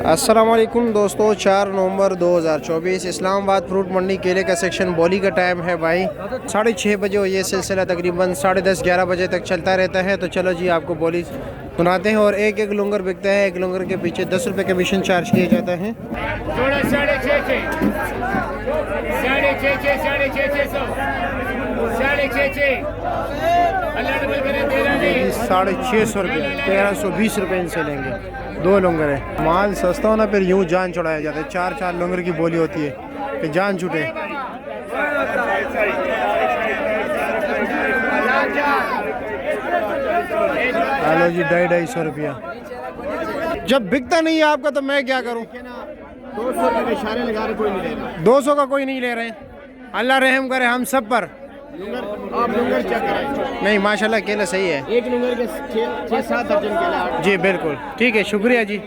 अस्सलाम वालेकुम दोस्तों, 4 नवंबर 2024 इस्लामाबाद फ्रूट मंडी केले का सेक्शन बोली का टाइम है भाई 6:30 बजे और ये सिलसिला तकरीबन 10:30-11 बजे तक चलता रहता है। तो चलो जी आपको बोली सुनाते हैं। और एक एक लुंगर बिकता है, एक लुंगर के पीछे 10 रुपये कमीशन चार्ज किया जाता है। 650 रुपये, 1320 रुपये इनसे लेंगे। 2 लुंगर है। माल सस्ता होना फिर यूँ जान चढ़ाया जाता है। 4 लुंगर की बोली होती है कि जान छूटे। हेलो जी, 250 रुपया। जब बिकता नहीं है आपका तो मैं क्या करूं। 200 के इशारे लगा रहे, कोई नहीं ले रहा। 200 का कोई नहीं ले रहे। अल्लाह रहम करे हम सब पर। आप लुंगर चेक कराएं। नहीं माशाल्लाह केला सही है। एक लुंगर के 6-7 दर्जन केला। जी बिल्कुल ठीक है, शुक्रिया जी।